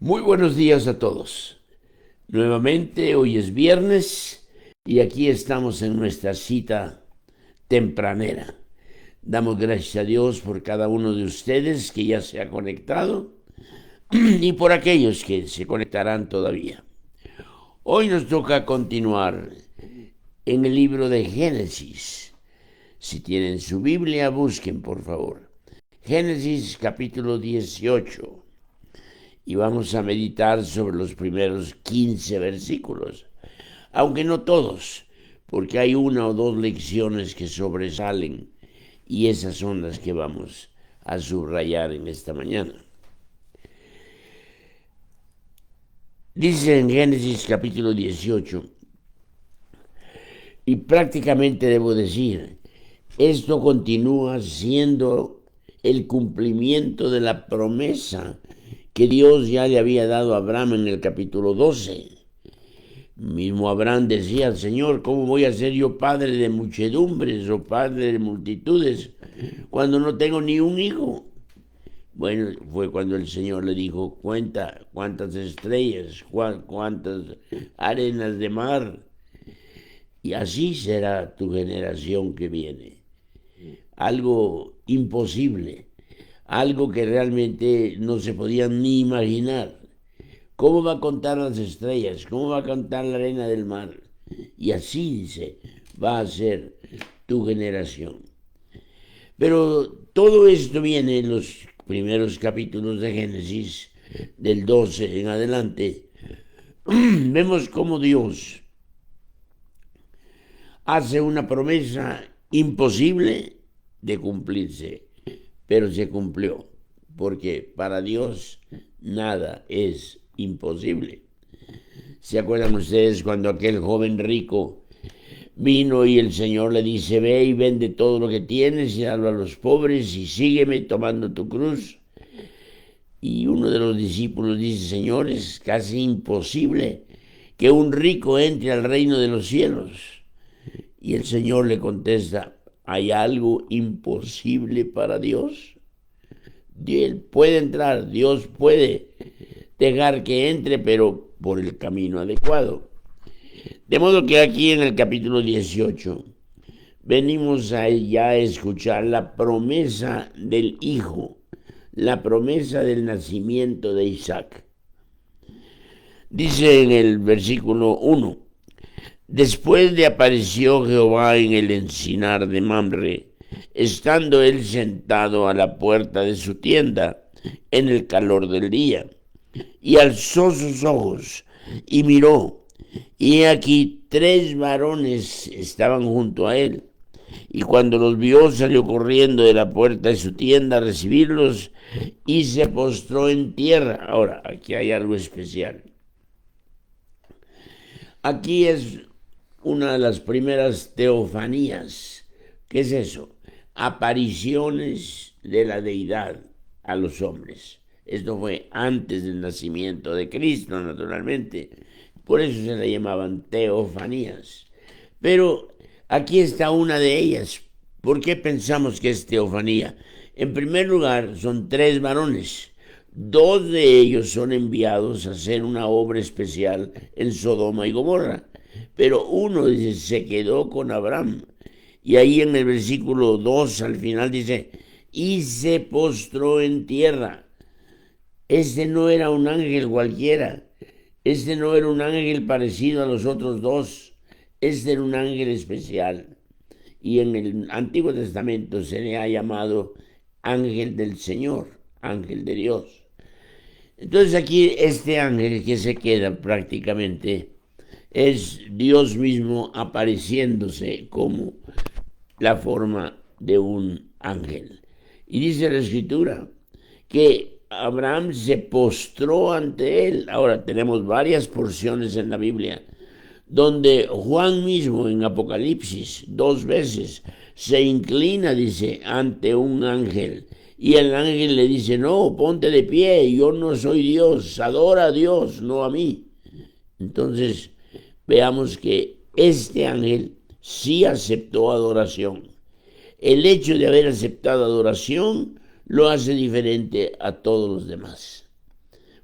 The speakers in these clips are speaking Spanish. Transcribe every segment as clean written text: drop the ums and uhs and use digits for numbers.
Muy buenos días a todos. Nuevamente, hoy es viernes y aquí estamos en nuestra cita tempranera. Damos gracias a Dios por cada uno de ustedes que ya se ha conectado y por aquellos que se conectarán todavía. Hoy nos toca continuar en el libro de Génesis. Si tienen su Biblia, busquen por favor. Génesis capítulo 18. Y vamos a meditar sobre los primeros 15 versículos, aunque no todos, porque hay una o dos lecciones que sobresalen y esas son las que vamos a subrayar en esta mañana. Dice en Génesis capítulo 18, y prácticamente debo decir, esto continúa siendo el cumplimiento de la promesa que Dios ya le había dado a Abraham en el capítulo 12. Mismo Abraham decía al Señor, ¿cómo voy a ser yo padre de muchedumbres o padre de multitudes cuando no tengo ni un hijo? Bueno, fue cuando el Señor le dijo, cuenta cuántas estrellas, cuántas arenas de mar, y así será tu generación que viene. Algo imposible, algo que realmente no se podían ni imaginar. ¿Cómo va a contar las estrellas? ¿Cómo va a contar la arena del mar? Y así dice, va a ser tu generación. Pero todo esto viene en los primeros capítulos de Génesis, del 12 en adelante. Vemos cómo Dios hace una promesa imposible de cumplirse, pero se cumplió, porque para Dios nada es imposible. ¿Se acuerdan ustedes cuando aquel joven rico vino y el Señor le dice, ve y vende todo lo que tienes y dalo a los pobres y sígueme tomando tu cruz? Y uno de los discípulos dice, Señor, es casi imposible que un rico entre al reino de los cielos. Y el Señor le contesta, ¿hay algo imposible para Dios? Él puede entrar, Dios puede dejar que entre, pero por el camino adecuado. De modo que aquí en el capítulo 18 venimos a ya escuchar la promesa del Hijo, la promesa del nacimiento de Isaac. Dice en el versículo 1, después le apareció Jehová en el encinar de Mamre, estando él sentado a la puerta de su tienda en el calor del día. Y alzó sus ojos y miró, y he aquí 3 varones estaban junto a él. Y cuando los vio, salió corriendo de la puerta de su tienda a recibirlos y se postró en tierra. Ahora, aquí hay algo especial. Aquí es una de las primeras teofanías. ¿Qué es eso? Apariciones de la deidad a los hombres. Esto fue antes del nacimiento de Cristo, naturalmente. Por eso se le llamaban teofanías. Pero aquí está una de ellas. ¿Por qué pensamos que es teofanía? En primer lugar, son 3 varones. 2 de ellos son enviados a hacer una obra especial en Sodoma y Gomorra. Pero uno dice, se quedó con Abraham. Y ahí en el versículo 2 al final dice, y se postró en tierra. Este no era un ángel cualquiera. Este no era un ángel parecido a los otros 2. Este era un ángel especial. Y en el Antiguo Testamento se le ha llamado ángel del Señor, ángel de Dios. Entonces aquí este ángel que se queda prácticamente es Dios mismo apareciéndose como la forma de un ángel. Y dice la Escritura que Abraham se postró ante él. Ahora tenemos varias porciones en la Biblia donde Juan mismo en Apocalipsis 2 veces se inclina, dice, ante un ángel. Y el ángel le dice, no, ponte de pie, yo no soy Dios, adora a Dios, no a mí. Entonces, veamos que este ángel sí aceptó adoración. El hecho de haber aceptado adoración lo hace diferente a todos los demás.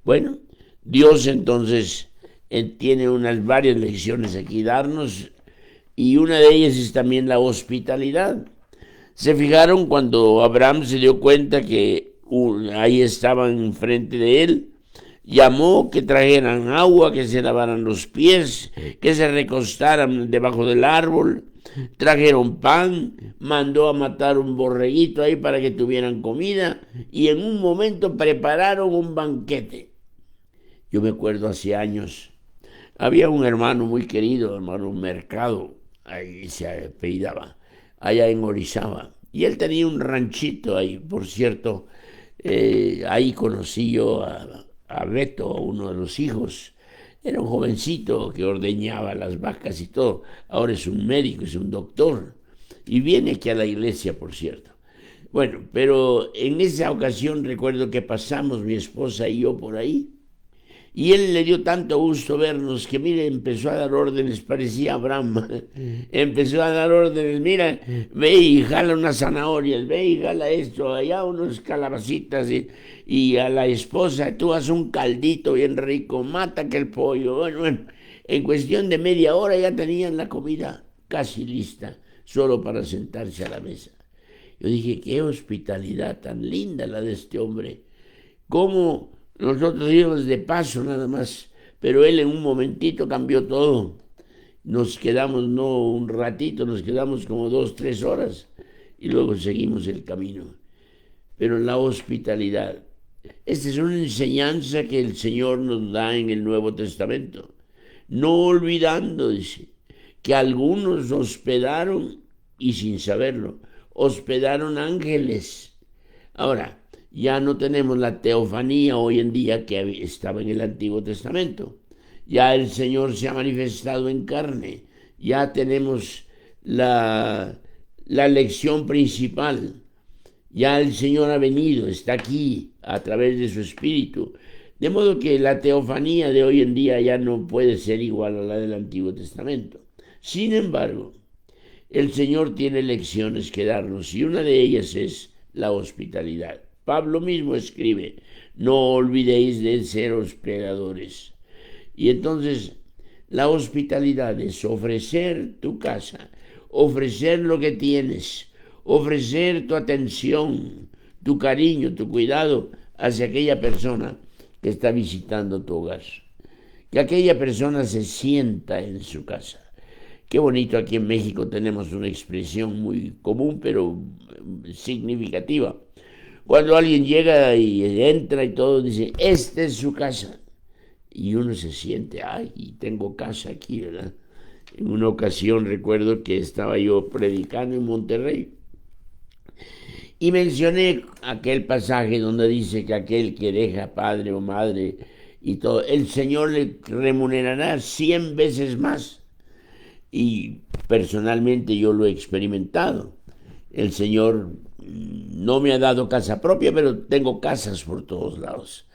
Bueno, Dios entonces tiene unas varias lecciones aquí darnos y una de ellas es también la hospitalidad. Se fijaron cuando Abraham se dio cuenta que ahí estaban enfrente de él, llamó que trajeran agua, que se lavaran los pies, que se recostaran debajo del árbol, trajeron pan, mandó a matar un borreguito ahí para que tuvieran comida y en un momento prepararon un banquete. Yo me acuerdo hace años, había un hermano muy querido, hermano Mercado, ahí se apellidaba, allá en Orizaba, y él tenía un ranchito ahí, por cierto, ahí conocí yo a Beto, uno de los hijos. Era un jovencito que ordeñaba las vacas y todo. Ahora es un médico, es un doctor. Y viene aquí a la iglesia, por cierto. Bueno, pero en esa ocasión recuerdo que pasamos mi esposa y yo por ahí. Y él le dio tanto gusto vernos que, mire, empezó a dar órdenes, parecía Abraham. Empezó a dar órdenes, mira, ve y jala unas zanahorias, ve y jala esto, allá unos calabacitas. Y a la esposa, tú haz un caldito bien rico, mata que el pollo. Bueno, en cuestión de media hora ya tenían la comida casi lista, solo para sentarse a la mesa. Yo dije, qué hospitalidad tan linda la de este hombre. Cómo nosotros íbamos de paso nada más, pero él en un momentito cambió todo. Nos quedamos no un ratito, nos quedamos como 2, 3 horas y luego seguimos el camino. Pero la hospitalidad, esta es una enseñanza que el Señor nos da en el Nuevo Testamento. No olvidando, dice, que algunos hospedaron, y sin saberlo, hospedaron ángeles. Ahora, ya no tenemos la teofanía hoy en día que estaba en el Antiguo Testamento. Ya el Señor se ha manifestado en carne. Ya tenemos la lección principal. Ya el Señor ha venido, está aquí a través de su Espíritu. De modo que la teofanía de hoy en día ya no puede ser igual a la del Antiguo Testamento. Sin embargo, el Señor tiene lecciones que darnos y una de ellas es la hospitalidad. Pablo mismo escribe, no olvidéis de ser hospedadores. Y entonces la hospitalidad es ofrecer tu casa, ofrecer lo que tienes, ofrecer tu atención, tu cariño, tu cuidado hacia aquella persona que está visitando tu hogar. Que aquella persona se sienta en su casa. Qué bonito, aquí en México tenemos una expresión muy común pero significativa. Cuando alguien llega y entra y todo, dice, esta es su casa. Y uno se siente, ay, tengo casa aquí, ¿verdad? En una ocasión recuerdo que estaba yo predicando en Monterrey y mencioné aquel pasaje donde dice que aquel que deja padre o madre y todo, el Señor le remunerará 100 veces más. Y personalmente yo lo he experimentado. El Señor no me ha dado casa propia, pero tengo casas por todos lados.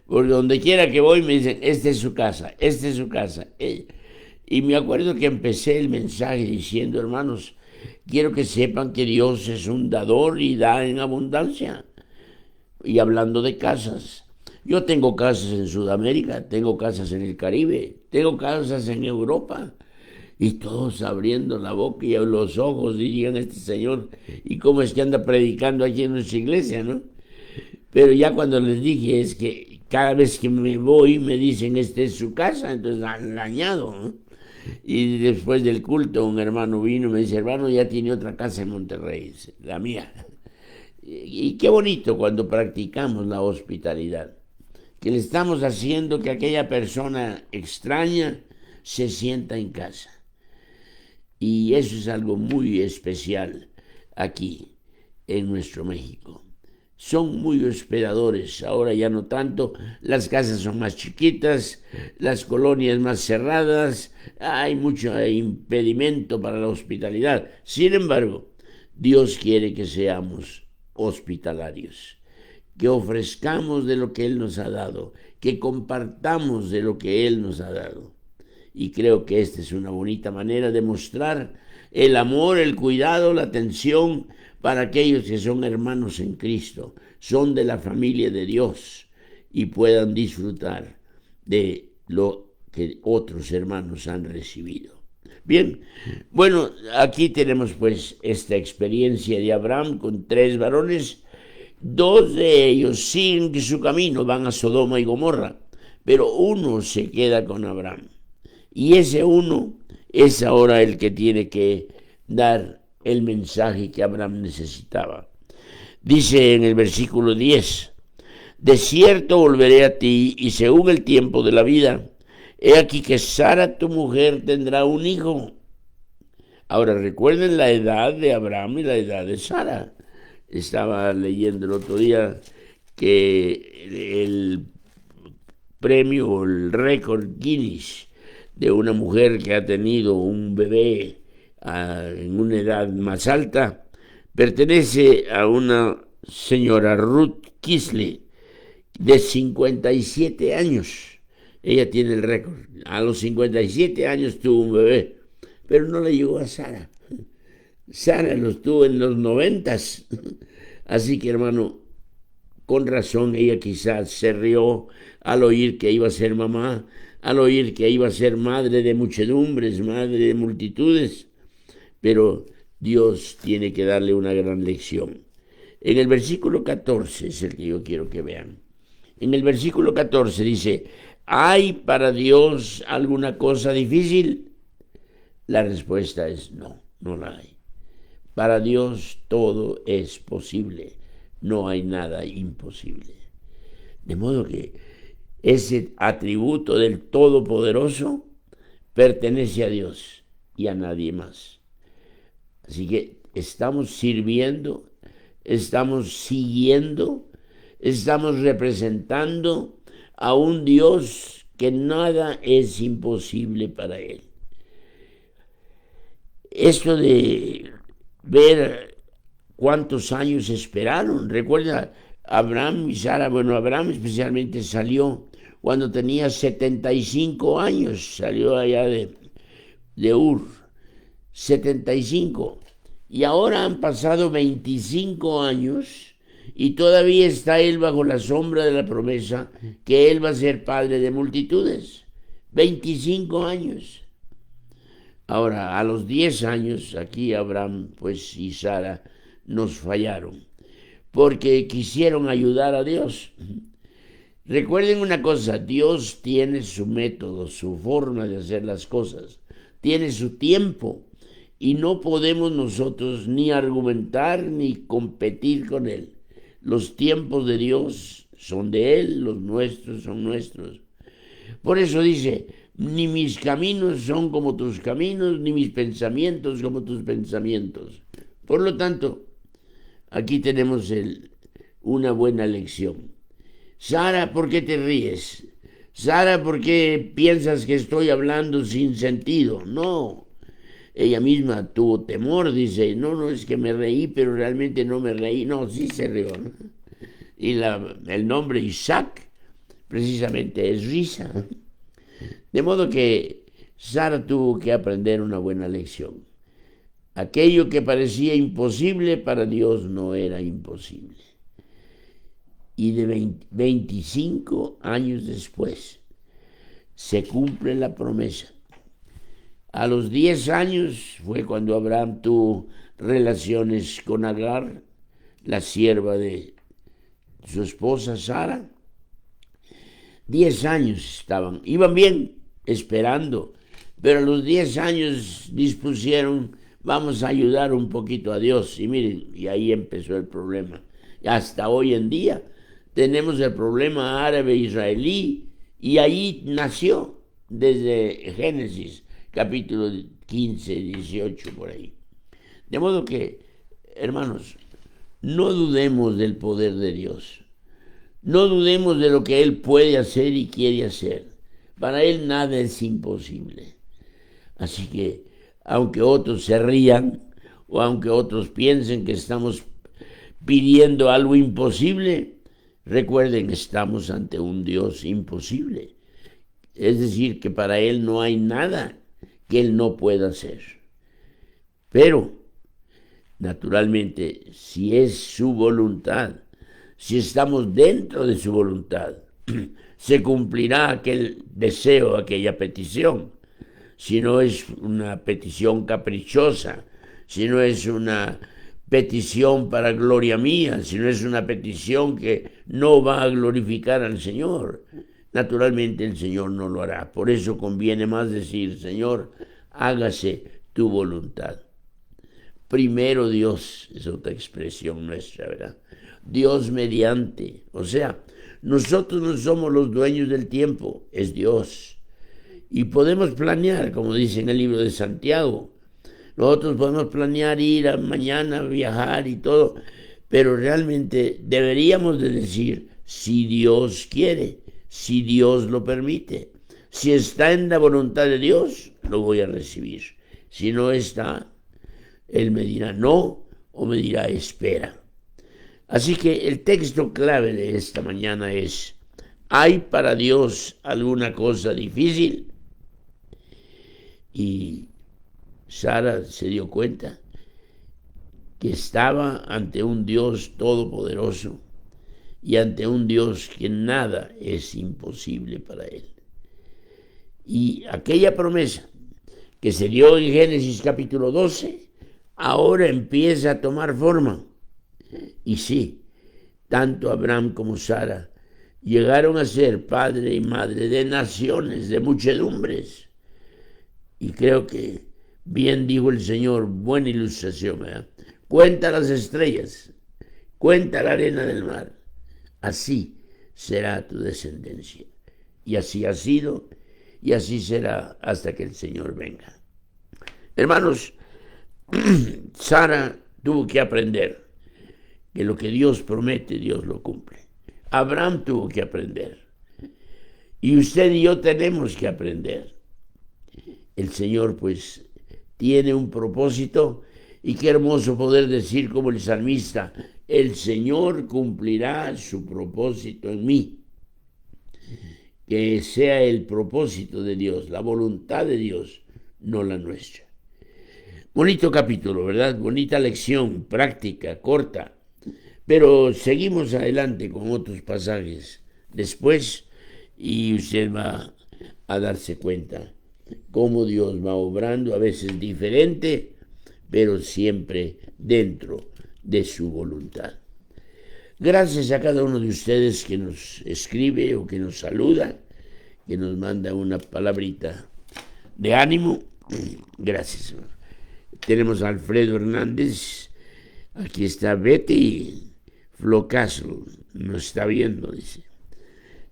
Por donde quiera que voy me dicen, esta es su casa, esta es su casa. Y me acuerdo que empecé el mensaje diciendo, hermanos, quiero que sepan que Dios es un dador y da en abundancia. Y hablando de casas, yo tengo casas en Sudamérica, tengo casas en el Caribe, tengo casas en Europa. Y todos abriendo la boca y los ojos dirían, este señor, ¿y cómo es que anda predicando aquí en nuestra iglesia, no? Pero ya cuando les dije es que cada vez que me voy me dicen, esta es su casa, entonces han dañado, ¿no? Y después del culto un hermano vino y me dice, hermano, ya tiene otra casa en Monterrey, la mía. Y qué bonito cuando practicamos la hospitalidad, que le estamos haciendo que aquella persona extraña se sienta en casa. Y eso es algo muy especial aquí en nuestro México. Son muy hospedadores, ahora ya no tanto, las casas son más chiquitas, las colonias más cerradas, hay mucho impedimento para la hospitalidad. Sin embargo, Dios quiere que seamos hospitalarios, que ofrezcamos de lo que Él nos ha dado, que compartamos de lo que Él nos ha dado. Y creo que esta es una bonita manera de mostrar el amor, el cuidado, la atención para aquellos que son hermanos en Cristo, son de la familia de Dios y puedan disfrutar de lo que otros hermanos han recibido. Bien, bueno, aquí tenemos pues esta experiencia de Abraham con 3 varones. 2 de ellos siguen su camino, van a Sodoma y Gomorra, pero uno se queda con Abraham. Y ese uno es ahora el que tiene que dar el mensaje que Abraham necesitaba. Dice en el versículo 10, de cierto volveré a ti y según el tiempo de la vida, he aquí que Sara tu mujer tendrá un hijo. Ahora recuerden la edad de Abraham y la edad de Sara. Estaba leyendo el otro día que el premio o el récord Guinness de una mujer que ha tenido un bebé en una edad más alta pertenece a una señora Ruth Kisley de 57 años. Ella tiene el récord. A los 57 años tuvo un bebé, pero no le llegó a Sara. Sara los tuvo en los 90. Así que, hermano, con razón ella quizás se rió al oír que iba a ser mamá, al oír que iba a ser madre de muchedumbres, madre de multitudes, pero Dios tiene que darle una gran lección. En el versículo 14 es el que yo quiero que vean. En el versículo 14 dice, ¿hay para Dios alguna cosa difícil? La respuesta es no, no la hay. Para Dios todo es posible, no hay nada imposible. De modo que ese atributo del Todopoderoso pertenece a Dios y a nadie más. Así que estamos sirviendo, estamos siguiendo, estamos representando a un Dios que nada es imposible para él. Esto de ver cuántos años esperaron. Recuerda, Abraham y Sara, bueno, Abraham especialmente salió cuando tenía 75 años, salió allá de Ur, 75. Y ahora han pasado 25 años y todavía está él bajo la sombra de la promesa que él va a ser padre de multitudes. 25 años. Ahora, a los 10 años, aquí Abraham pues, y Sara nos fallaron, porque quisieron ayudar a Dios. Recuerden una cosa, Dios tiene su método, su forma de hacer las cosas, tiene su tiempo, y no podemos nosotros ni argumentar ni competir con Él. Los tiempos de Dios son de Él, los nuestros son nuestros. Por eso dice, ni mis caminos son como tus caminos, ni mis pensamientos como tus pensamientos. Por lo tanto, aquí tenemos una buena lección. Sara, ¿por qué te ríes? Sara, ¿por qué piensas que estoy hablando sin sentido? No. Ella misma tuvo temor, dice, no, es que me reí, pero realmente no me reí. No, sí se rió, ¿no? Y el nombre Isaac precisamente es risa. De modo que Sara tuvo que aprender una buena lección. Aquello que parecía imposible para Dios no era imposible. Y de 25 años después se cumple la promesa. A los 10 años fue cuando Abraham tuvo relaciones con Agar, la sierva de su esposa Sara. 10 años iban bien, esperando, pero a los 10 años dispusieron, vamos a ayudar un poquito a Dios. Y miren, y ahí empezó el problema. Y hasta hoy en día tenemos el problema árabe-israelí, y ahí nació desde Génesis, capítulo 15, 18, por ahí. De modo que, hermanos, no dudemos del poder de Dios. No dudemos de lo que Él puede hacer y quiere hacer. Para Él nada es imposible. Así que, aunque otros se rían o aunque otros piensen que estamos pidiendo algo imposible, recuerden que estamos ante un Dios imposible. Es decir, que para Él no hay nada que Él no pueda hacer. Pero, naturalmente, si es su voluntad, si estamos dentro de su voluntad, se cumplirá aquel deseo, aquella petición. Si no es una petición caprichosa, si no es una petición para gloria mía, si no es una petición que no va a glorificar al Señor, naturalmente el Señor no lo hará. Por eso conviene más decir, Señor, hágase tu voluntad. Primero Dios, es otra expresión nuestra, ¿verdad? Dios mediante, o sea, nosotros no somos los dueños del tiempo, es Dios. Y podemos planear, como dice en el libro de Santiago, nosotros podemos planear ir a mañana, viajar y todo, pero realmente deberíamos de decir, si Dios quiere, si Dios lo permite, si está en la voluntad de Dios, lo voy a recibir. Si no está, Él me dirá no o me dirá espera. Así que el texto clave de esta mañana es, ¿hay para Dios alguna cosa difícil? Y Sara se dio cuenta que estaba ante un Dios todopoderoso y ante un Dios que nada es imposible para él. Y aquella promesa que se dio en Génesis capítulo 12, ahora empieza a tomar forma. Y sí, tanto Abraham como Sara llegaron a ser padre y madre de naciones, de muchedumbres. Y creo que bien dijo el Señor, buena ilustración, ¿verdad? Cuenta las estrellas, cuenta la arena del mar, así será tu descendencia. Y así ha sido, y así será hasta que el Señor venga. Hermanos, Sara tuvo que aprender que lo que Dios promete, Dios lo cumple. Abraham tuvo que aprender. Y usted y yo tenemos que aprender. El Señor pues tiene un propósito y qué hermoso poder decir como el salmista, el Señor cumplirá su propósito en mí. Que sea el propósito de Dios, la voluntad de Dios, no la nuestra. Bonito capítulo, ¿verdad? Bonita lección, práctica, corta. Pero seguimos adelante con otros pasajes después y usted va a darse cuenta cómo Dios va obrando, a veces diferente, pero siempre dentro de su voluntad. Gracias a cada uno de ustedes que nos escribe o que nos saluda, que nos manda una palabrita de ánimo. Gracias. Tenemos a Alfredo Hernández, aquí está Betty Flocaso, nos está viendo, dice.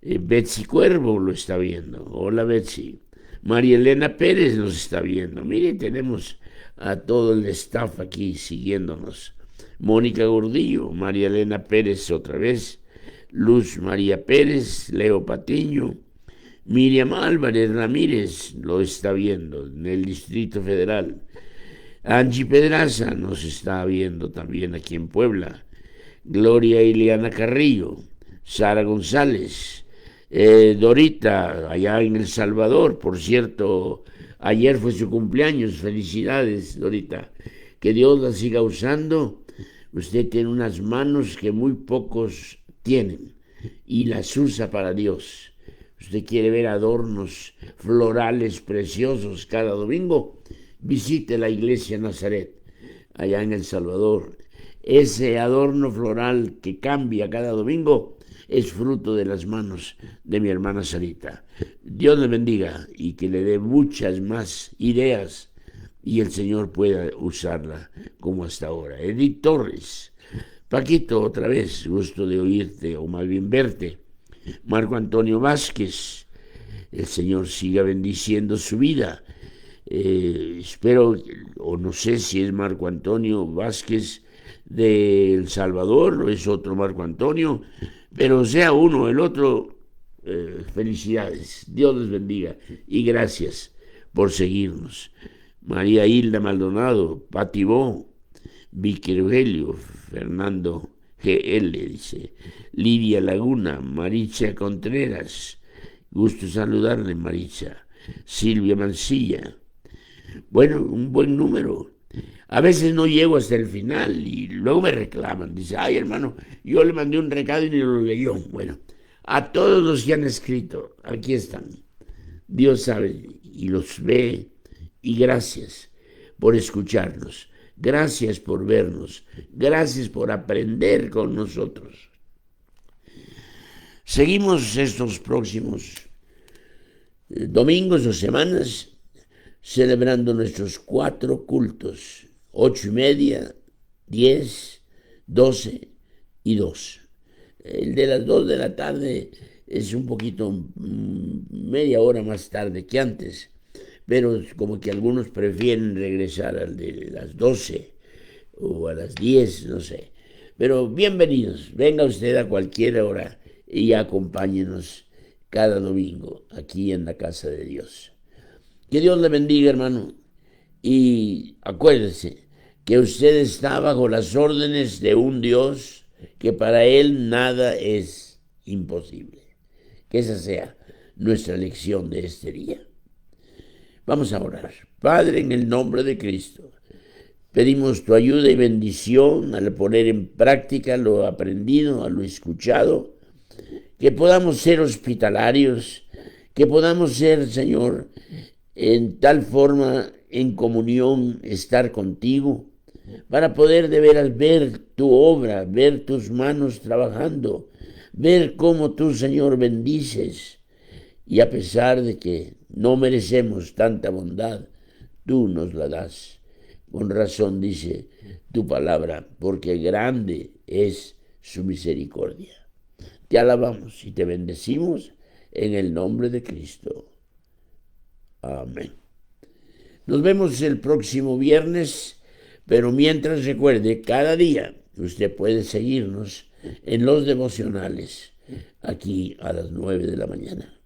Betsy Cuervo lo está viendo. Hola Betsy. María Elena Pérez nos está viendo. Mire, tenemos a todo el staff aquí siguiéndonos. Mónica Gordillo, María Elena Pérez otra vez, Luz María Pérez, Leo Patiño, Miriam Álvarez Ramírez lo está viendo en el Distrito Federal. Angie Pedraza nos está viendo también aquí en Puebla. Gloria Ileana Carrillo, Sara González, Dorita, allá en El Salvador, por cierto, ayer fue su cumpleaños, felicidades Dorita, que Dios la siga usando, usted tiene unas manos que muy pocos tienen y las usa para Dios. Usted quiere ver adornos florales preciosos cada domingo, visite la iglesia Nazaret, allá en El Salvador. Ese adorno floral que cambia cada domingo es fruto de las manos de mi hermana Sarita. Dios le bendiga y que le dé muchas más ideas y el Señor pueda usarla como hasta ahora. Edith Torres, Paquito, otra vez, gusto de oírte o más bien verte. Marco Antonio Vázquez, el Señor siga bendiciendo su vida. Espero, o no sé si es Marco Antonio Vázquez de El Salvador o es otro Marco Antonio, pero sea uno o el otro, felicidades, Dios les bendiga y gracias por seguirnos. María Hilda Maldonado, Pati Bo, Vicky Eugélio, Fernando GL, dice, Lidia Laguna, Maricha Contreras, gusto saludarle Maricha, Silvia Mancilla. Bueno, un buen número. A veces no llego hasta el final y luego me reclaman. Dice, ay hermano, yo le mandé un recado y ni lo leyó. Bueno, A todos los que han escrito, aquí están. Dios sabe y los ve. Y gracias por escucharnos. Gracias por vernos. Gracias por aprender con nosotros. Seguimos estos próximos domingos o semanas celebrando nuestros 4 cultos, 8:30, 10, 12 y 2. El de las 2 de la tarde es un poquito, media hora más tarde que antes, pero como que algunos prefieren regresar al de las 12 o a las 10, no sé. Pero bienvenidos, venga usted a cualquier hora y acompáñenos cada domingo aquí en la casa de Dios. Que Dios le bendiga, hermano. Y acuérdese que usted está bajo las órdenes de un Dios que para Él nada es imposible. Que esa sea nuestra lección de este día. Vamos a orar. Padre, en el nombre de Cristo, pedimos tu ayuda y bendición al poner en práctica lo aprendido, a lo escuchado, que podamos ser hospitalarios, que podamos ser, Señor, en tal forma en comunión, estar contigo, para poder de veras ver tu obra, ver tus manos trabajando, ver cómo tú, Señor, bendices. Y a pesar de que no merecemos tanta bondad, tú nos la das. Con razón dice tu palabra, porque grande es su misericordia. Te alabamos y te bendecimos en el nombre de Cristo. Amén. Nos vemos el próximo viernes, pero mientras recuerde, cada día usted puede seguirnos en los devocionales aquí a las 9 de la mañana.